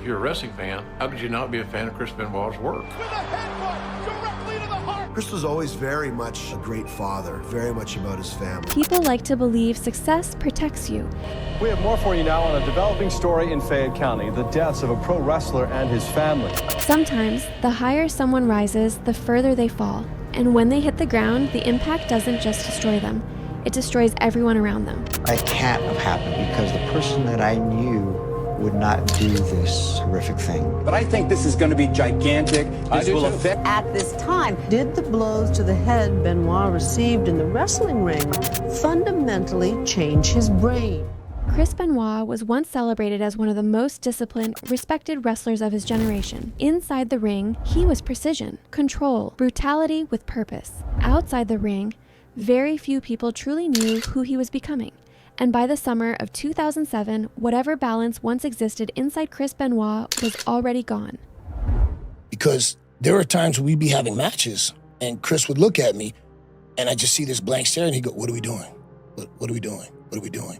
if you're a wrestling fan, how could you not be a fan of Chris Benoit's work? With a headbutt directly to the heart. Chris was always very much a great father, very much about his family. People like to believe success protects you. We have more for you now on a developing story in Fayette County, the deaths of a pro wrestler and his family. Sometimes, the higher someone rises, the further they fall. And when they hit the ground, the impact doesn't just destroy them. It destroys everyone around them. It can't have happened because the person that I knew would not do this horrific thing. But I think this is going to be gigantic. This will affect. At this time, did the blows to the head Benoit received in the wrestling ring fundamentally change his brain? Chris Benoit was once celebrated as one of the most disciplined, respected wrestlers of his generation. Inside the ring, he was precision, control, brutality with purpose. Outside the ring, very few people truly knew who he was becoming. And by the summer of 2007, whatever balance once existed inside Chris Benoit was already gone. Because there were times we'd be having matches, and Chris would look at me, and I just see this blank stare, and he'd go, "What are we doing? What are we doing? What are we doing?"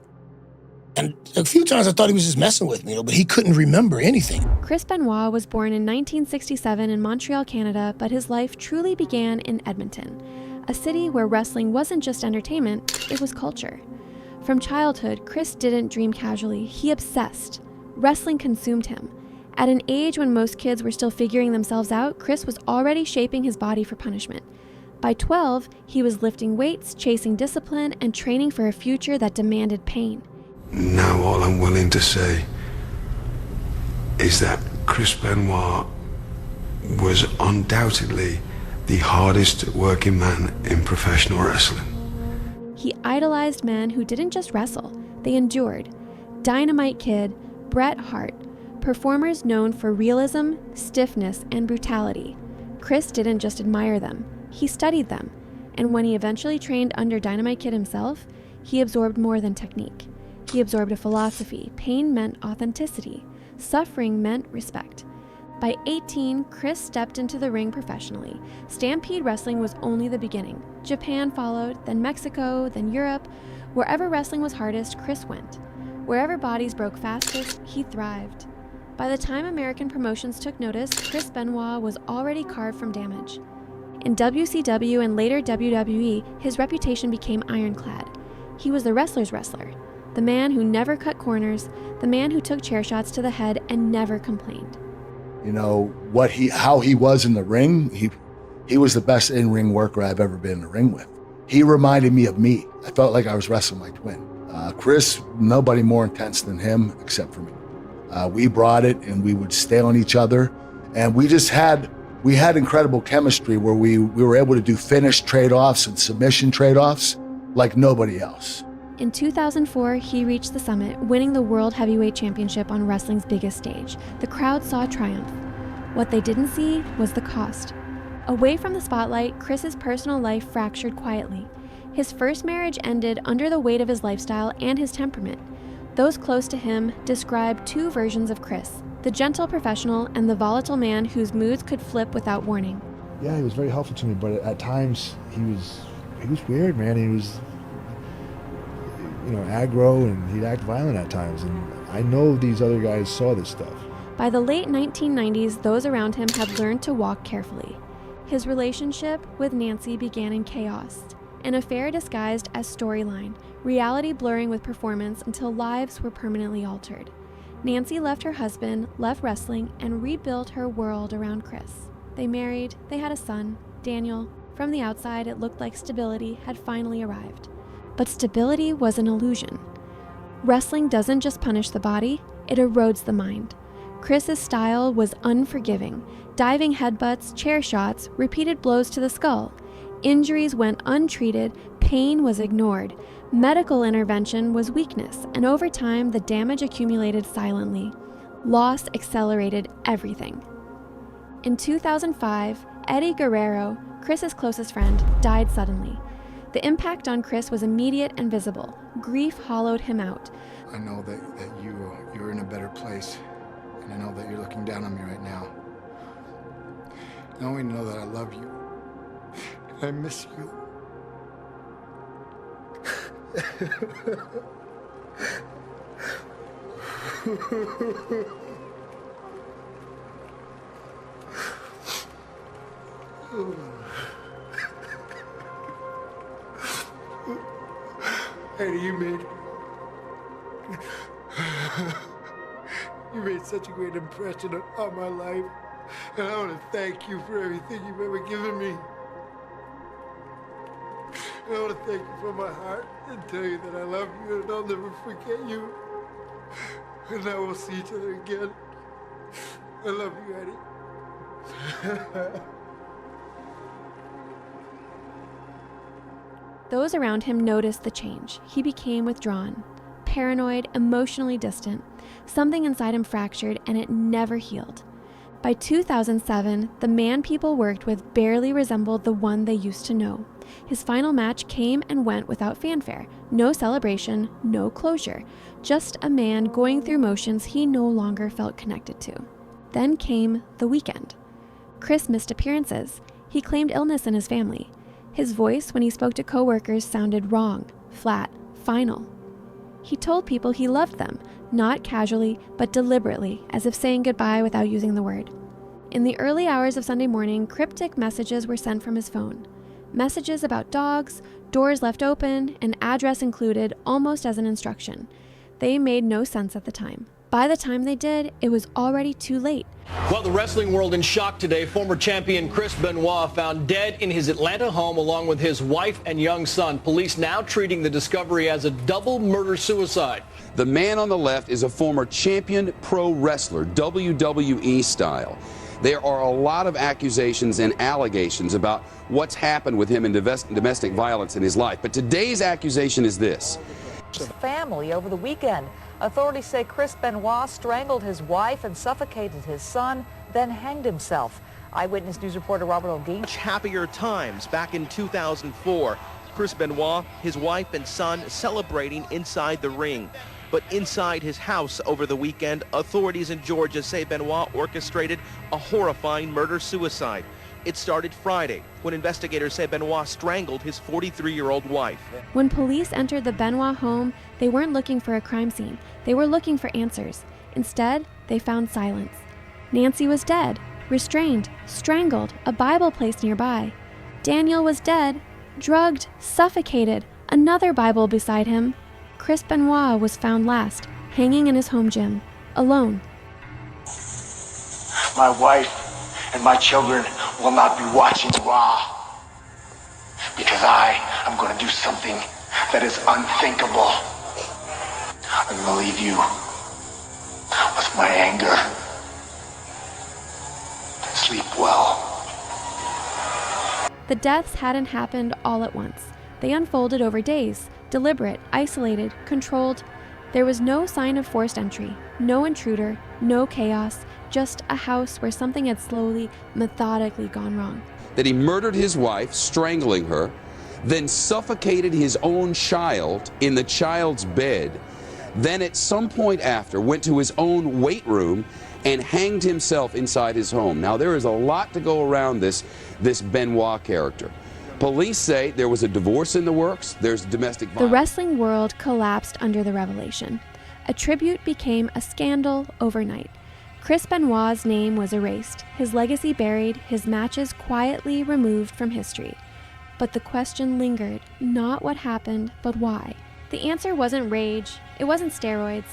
And a few times I thought he was just messing with me, but he couldn't remember anything. Chris Benoit was born in 1967 in Montreal, Canada, but his life truly began in Edmonton, a city where wrestling wasn't just entertainment, it was culture. From childhood, Chris didn't dream casually, he obsessed. Wrestling consumed him. At an age when most kids were still figuring themselves out, Chris was already shaping his body for punishment. By 12, he was lifting weights, chasing discipline, and training for a future that demanded pain. Now all I'm willing to say is that Chris Benoit was undoubtedly the hardest working man in professional wrestling. He idolized men who didn't just wrestle, they endured. Dynamite Kid, Bret Hart, performers known for realism, stiffness, and brutality. Chris didn't just admire them, he studied them. And when he eventually trained under Dynamite Kid himself, he absorbed more than technique. He absorbed a philosophy. Pain meant authenticity. Suffering meant respect. By 18, Chris stepped into the ring professionally. Stampede Wrestling was only the beginning. Japan followed, then Mexico, then Europe. Wherever wrestling was hardest, Chris went. Wherever bodies broke fastest, he thrived. By the time American promotions took notice, Chris Benoit was already carved from damage. In WCW and later WWE, his reputation became ironclad. He was the wrestler's wrestler. The man who never cut corners, the man who took chair shots to the head and never complained. You know, how he was in the ring, he was the best in-ring worker I've ever been in the ring with. He reminded me of me. I felt like I was wrestling my twin. Chris, nobody more intense than him except for me. We brought it and we would stay on each other. And we had incredible chemistry where we were able to do finish trade-offs and submission trade-offs like nobody else. In 2004, he reached the summit, winning the World Heavyweight Championship on wrestling's biggest stage. The crowd saw triumph. What they didn't see was the cost. Away from the spotlight, Chris's personal life fractured quietly. His first marriage ended under the weight of his lifestyle and his temperament. Those close to him described two versions of Chris, the gentle professional and the volatile man whose moods could flip without warning. Yeah, he was very helpful to me, but at times he was weird, man. He was aggro, and he'd act violent at times, and I know these other guys saw this stuff. By the late 1990s, those around him had learned to walk carefully. His relationship with Nancy began in chaos, an affair disguised as storyline, reality blurring with performance until lives were permanently altered. Nancy left her husband, left wrestling, and rebuilt her world around Chris. They married, they had a son, Daniel. From the outside, it looked like stability had finally arrived. But stability was an illusion. Wrestling doesn't just punish the body, it erodes the mind. Chris's style was unforgiving. Diving headbutts, chair shots, repeated blows to the skull. Injuries went untreated, pain was ignored. Medical intervention was weakness, and over time, the damage accumulated silently. Loss accelerated everything. In 2005, Eddie Guerrero, Chris's closest friend, died suddenly. The impact on Chris was immediate and visible. Grief hollowed him out. I know that you're in a better place, and I know that you're looking down on me right now. And I want you to know that I love you. I miss you. Eddie, you made such a great impression on my life. And I want to thank you for everything you've ever given me. I want to thank you from my heart and tell you that I love you and I'll never forget you. And now we'll see each other again. I love you, Eddie. Those around him noticed the change. He became withdrawn, paranoid, emotionally distant. Something inside him fractured and it never healed. By 2007, the man people worked with barely resembled the one they used to know. His final match came and went without fanfare. No celebration, no closure. Just a man going through motions he no longer felt connected to. Then came the weekend. Chris missed appearances. He claimed illness in his family. His voice, when he spoke to coworkers, sounded wrong, flat, final. He told people he loved them, not casually, but deliberately, as if saying goodbye without using the word. In the early hours of Sunday morning, cryptic messages were sent from his phone. Messages about dogs, doors left open, an address included, almost as an instruction. They made no sense at the time. By the time they did, it was already too late. Well, the wrestling world in shock today. Former champion Chris Benoit found dead in his Atlanta home along with his wife and young son. Police now treating the discovery as a double murder-suicide. The man on the left is a former champion pro wrestler, WWE style. There are a lot of accusations and allegations about what's happened with him in domestic violence in his life. But today's accusation is this. Family over the weekend. Authorities say Chris Benoit strangled his wife and suffocated his son, then hanged himself. Eyewitness News reporter Robert Olguin. Happier times back in 2004. Chris Benoit, his wife and son celebrating inside the ring. But inside his house over the weekend, authorities in Georgia say Benoit orchestrated a horrifying murder-suicide. It started Friday, when investigators say Benoit strangled his 43-year-old wife. When police entered the Benoit home, they weren't looking for a crime scene. They were looking for answers. Instead, they found silence. Nancy was dead, restrained, strangled, a Bible placed nearby. Daniel was dead, drugged, suffocated, another Bible beside him. Chris Benoit was found last, hanging in his home gym, alone. My wife and my children will not be watching Raw because I am going to do something that is unthinkable. I'm going to leave you with my anger. Sleep well. The deaths hadn't happened all at once. They unfolded over days, deliberate, isolated, controlled. There was no sign of forced entry, no intruder, no chaos, just a house where something had slowly, methodically gone wrong. That he murdered his wife, strangling her, then suffocated his own child in the child's bed, then at some point after went to his own weight room and hanged himself inside his home. Now there is a lot to go around this Benoit character. Police say there was a divorce in the works, there's domestic violence. The wrestling world collapsed under the revelation. A tribute became a scandal overnight. Chris Benoit's name was erased, his legacy buried, his matches quietly removed from history. But the question lingered, not what happened, but why. The answer wasn't rage, it wasn't steroids.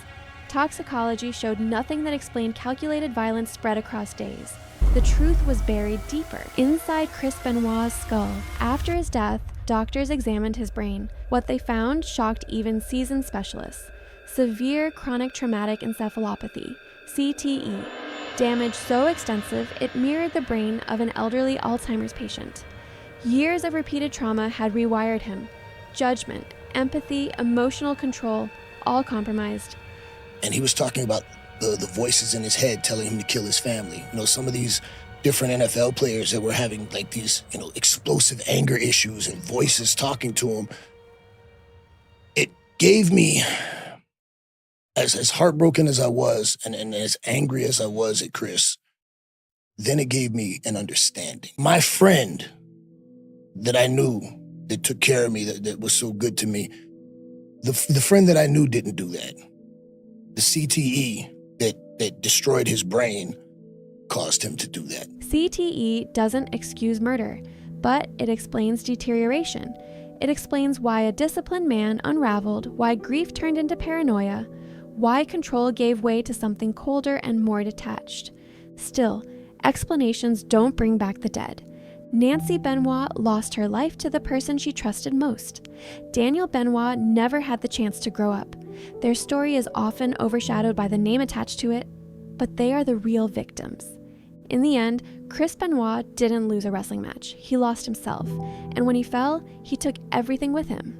Toxicology showed nothing that explained calculated violence spread across days. The truth was buried deeper, inside Chris Benoit's skull. After his death, doctors examined his brain. What they found shocked even seasoned specialists. Severe chronic traumatic encephalopathy, CTE, damage so extensive it mirrored the brain of an elderly Alzheimer's patient. Years of repeated trauma had rewired him. Judgment, empathy, emotional control, all compromised. And he was talking about the voices in his head telling him to kill his family. You know, some of these different NFL players that were having like these, explosive anger issues and voices talking to him. It gave me, as heartbroken as I was and as angry as I was at Chris, then it gave me an understanding. My friend that I knew that took care of me, that was so good to me, the friend that I knew didn't do that. The CTE that destroyed his brain caused him to do that. CTE doesn't excuse murder, but it explains deterioration. It explains why a disciplined man unraveled, why grief turned into paranoia, why control gave way to something colder and more detached. Still, explanations don't bring back the dead. Nancy Benoit lost her life to the person she trusted most. Daniel Benoit never had the chance to grow up. Their story is often overshadowed by the name attached to it, but they are the real victims. In the end, Chris Benoit didn't lose a wrestling match. He lost himself, and when he fell, he took everything with him.